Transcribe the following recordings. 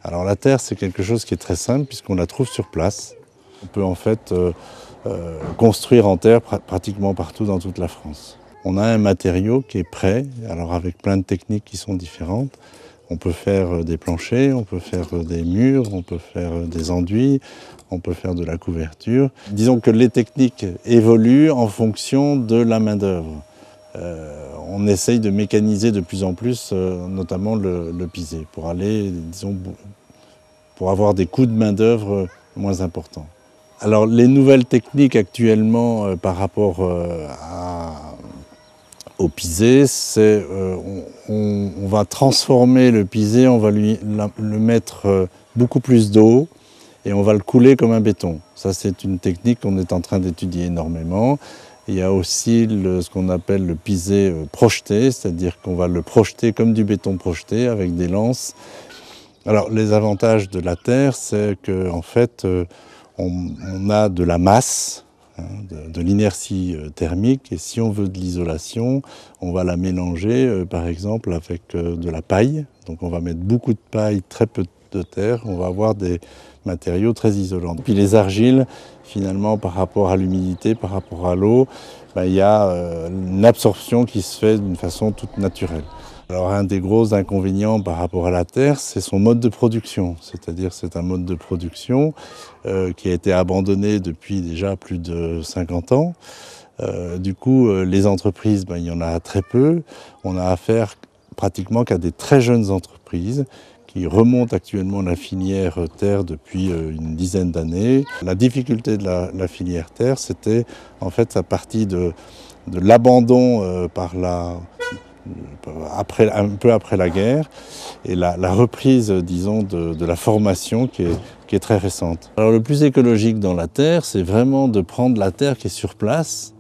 Alors la terre, c'est quelque chose qui est très simple puisqu'on la trouve sur place. On peut en fait construire en terre pratiquement partout dans toute la France. On a un matériau qui est prêt, alors avec plein de techniques qui sont différentes. On peut faire des planchers, on peut faire des murs, on peut faire des enduits, on peut faire de la couverture. Disons que les techniques évoluent en fonction de la main-d'œuvre. On essaye de mécaniser de plus en plus, notamment le pisé, pour aller, disons, pour avoir des coûts de main-d'œuvre moins importants. Alors les nouvelles techniques actuellement par rapport au pisé, c'est on va transformer le pisé, on va le mettre beaucoup plus d'eau et on va le couler comme un béton. Ça, c'est une technique qu'on est en train d'étudier énormément. Il y a aussi ce qu'on appelle le pisé projeté, c'est-à-dire qu'on va le projeter comme du béton projeté avec des lances. Alors les avantages de la terre, c'est qu'en fait, on a de la masse, de l'inertie thermique, et si on veut de l'isolation, on va la mélanger par exemple avec de la paille. Donc on va mettre beaucoup de paille, très peu de terre, on va avoir des matériaux très isolants. Puis les argiles, finalement, par rapport à l'humidité, par rapport à l'eau, il y a une absorption qui se fait d'une façon toute naturelle. Alors un des gros inconvénients par rapport à la terre, c'est son mode de production. C'est-à-dire c'est un mode de production qui a été abandonné depuis déjà plus de 50 ans. Du coup, les entreprises, il y en a très peu. On a affaire pratiquement qu'à des très jeunes entreprises qui remontent actuellement la filière terre depuis une dizaine d'années. La difficulté de la filière terre, c'était en fait sa partie de l'abandon un peu après la guerre et la reprise, disons, de la formation qui est très récente. Alors le plus écologique dans la terre, c'est vraiment de prendre la terre qui est sur place,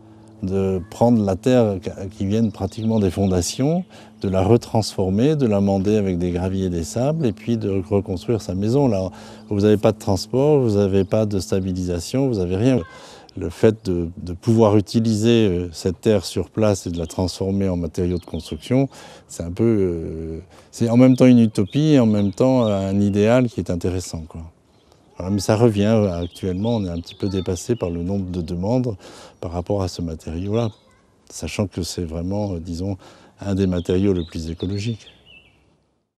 de prendre la terre qui vient pratiquement des fondations, de la retransformer, de l'amender avec des graviers et des sables et puis de reconstruire sa maison. Là, vous n'avez pas de transport, vous n'avez pas de stabilisation, vous n'avez rien. Le fait de pouvoir utiliser cette terre sur place et de la transformer en matériaux de construction, c'est un peu, c'est en même temps une utopie et en même temps un idéal qui est intéressant, quoi. Voilà, mais ça revient actuellement, on est un petit peu dépassé par le nombre de demandes par rapport à ce matériau-là, sachant que c'est vraiment, disons, un des matériaux les plus écologiques.